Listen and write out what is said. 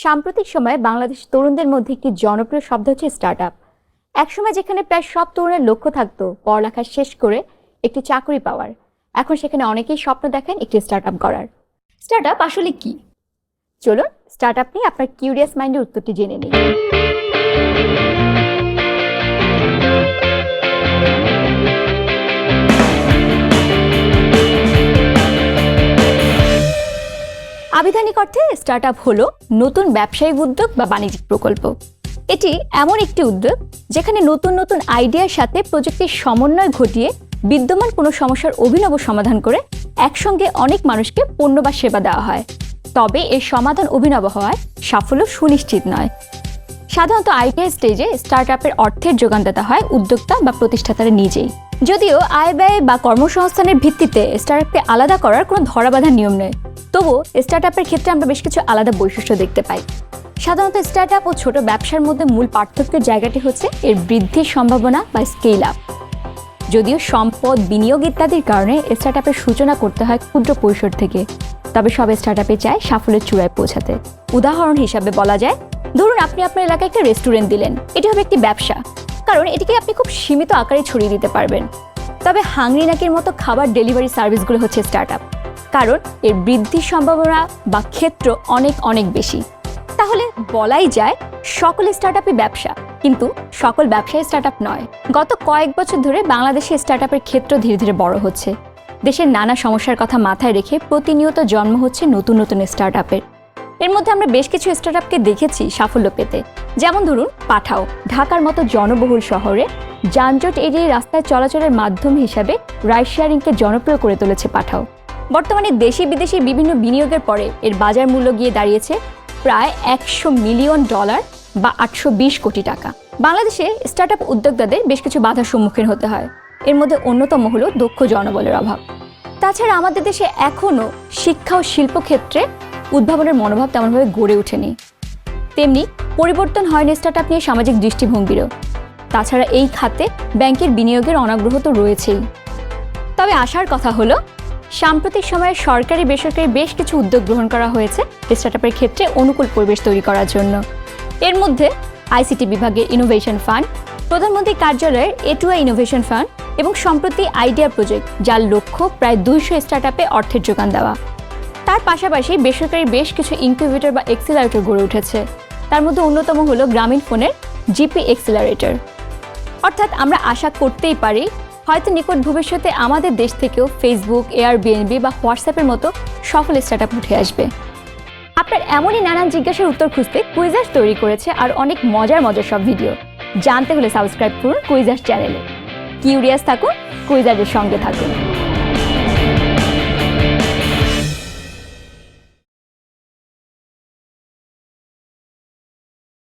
সাম্প্রতিক সময়ে বাংলাদেশ তরুণদের মধ্যে একটি জনপ্রিয় শব্দ হচ্ছে স্টার্টআপ। একসময় যেখানে প্রায় সব তরুণের লক্ষ্য থাকতো পড়ালেখা শেষ করে একটি চাকরি পাওয়ার, এখন সেখানে অনেকেই স্বপ্ন দেখেন একটি স্টার্টআপ করার। স্টার্টআপ আসলে কি? চলুন স্টার্টআপ নিয়ে আপনার কিউরিয়াস মাইন্ডের উত্তরটি জেনে নিই। আবিধানিক অর্থে স্টার্টআপ হলো নতুন ব্যবসায়িক উদ্যোগ বা বাণিজ্যিক প্রকল্প। এটি এমন একটি উদ্যোগ যেখানে নতুন নতুন আইডিয়ার সাথে প্রযুক্তির সমন্বয় ঘটিয়ে বিদ্যমান কোনো সমস্যার অভিনব সমাধান করে একসঙ্গে অনেক মানুষকে পণ্য বা সেবা দেওয়া হয়। তবে এর সমাধান অভিনব হওয়ায় সাফল্য সুনিশ্চিত নয়। সাধারণত আইডিয়া স্টেজে স্টার্টআপের অর্থের যোগানদাতা হয় উদ্যোক্তা বা প্রতিষ্ঠাতারা নিজেই। যদিও আয় ব্যয় বা কর্মসংস্থানের ভিত্তিতে স্টার্টআপকে আলাদা করার কোনো ধরাবাঁধা নিয়ম নেই, তবুও স্টার্টআপের ক্ষেত্রে আমরা বেশ কিছু আলাদা বৈশিষ্ট্য দেখতে পাই। সাধারণত স্টার্টআপ ও ছোট ব্যবসার মধ্যে মূল পার্থক্যের জায়গাটি হচ্ছে এর বৃদ্ধির সম্ভাবনা বা স্কেল আপ। যদিও সম্পদ, বিনিয়োগ ইত্যাদির কারণে স্টার্টআপের সূচনা করতে হয় ক্ষুদ্র পরিসর থেকে, তবে সব স্টার্টআপে চায় সাফল্যের চূড়ায় পৌঁছাতে। উদাহরণ হিসাবে বলা যায়, ধরুন আপনি আপনার এলাকায় একটা রেস্টুরেন্ট দিলেন। এটি হবে একটি ব্যবসা, কারণ এটিকে আপনি খুব সীমিত আকারে ছড়িয়ে দিতে পারবেন। তবে হাংরি নাকির মতো খাবার ডেলিভারি সার্ভিসগুলো হচ্ছে স্টার্টআপ, কারণ এর বৃদ্ধির সম্ভাবনা বা ক্ষেত্র অনেক অনেক বেশি। তাহলে বলাই যায় সকল স্টার্টআপই ব্যবসা, কিন্তু সকল ব্যবসায়ী স্টার্টআপ নয়। গত কয়েক বছর ধরে বাংলাদেশে স্টার্টআপের ক্ষেত্র ধীরে ধীরে বড় হচ্ছে। দেশের নানা সমস্যার কথা মাথায় রেখে প্রতিনিয়ত জন্ম হচ্ছে নতুন নতুন স্টার্টআপের। এর মধ্যে আমরা বেশ কিছু স্টার্টআপকে দেখেছি সাফল্য পেতে। যেমন ধরুন পাঠাও, ঢাকার মতো জনবহুল শহরে যানজট এড়িয়ে রাস্তায় চলাচলের মাধ্যম হিসাবে রাইড শেয়ারিংকে জনপ্রিয় করে তুলেছে পাঠাও। বর্তমানে দেশি বিদেশি বিভিন্ন বিনিয়োগের পরে এর বাজার মূল্য গিয়ে দাঁড়িয়েছে প্রায় $100 মিলিয়ন বা 820 কোটি টাকা। বাংলাদেশে স্টার্টআপ উদ্যোক্তাদের বেশ কিছু বাধার সম্মুখীন হতে হয়। এর মধ্যে অন্যতম হলো দক্ষ জনবলের অভাব। তাছাড়া আমাদের দেশে এখনও শিক্ষা ও শিল্পক্ষেত্রে উদ্ভাবনের মনোভাব তেমনভাবে গড়ে ওঠেনি। তেমনি পরিবর্তন হয়নি স্টার্টআপ নিয়ে সামাজিক দৃষ্টিভঙ্গিরও। তাছাড়া এই খাতে ব্যাংকের বিনিয়োগের অনাগ্রহ তো রয়েছেই। তবে আশার কথা হলো সাম্প্রতিক সময়ে সরকারি বেসরকারি বেশ কিছু উদ্যোগ গ্রহণ করা হয়েছে স্টার্টআপের ক্ষেত্রে অনুকূল পরিবেশ তৈরি করার জন্য। এর মধ্যে আইসিটি বিভাগের ইনোভেশন ফান্ড, প্রধানমন্ত্রী কার্যালয়ের A2I ইনোভেশন ফান্ড এবং সম্প্রতি আইডিয়া প্রজেক্ট, যার লক্ষ্য প্রায় 200 স্টার্টআপে অর্থের যোগান দেওয়া। তার পাশাপাশি বেসরকারি বেশ কিছু ইনকিউবেটর বা এক্সিলারেটর গড়ে উঠেছে। তার মধ্যে অন্যতম হলো গ্রামীণ ফোনের জিপি এক্সিলারেটর। অর্থাৎ আমরা আশা করতেই পারি হয়তো নিকট ভবিষ্যতে আমাদের দেশ থেকেও ফেসবুক, এয়ারবিএনবি বা হোয়াটসঅ্যাপের মতো সফল স্টার্টআপ উঠে আসবে। আপনার এমনই নানান জিজ্ঞাসার উত্তর খুঁজতে কুইজার্স তৈরি করেছে আর অনেক মজার সব ভিডিও। জানতে হলে সাবস্ক্রাইব করুন কুইজার্স চ্যানেলে। কিউরিয়াস থাকুন, কুইজার্সের সঙ্গে থাকুন।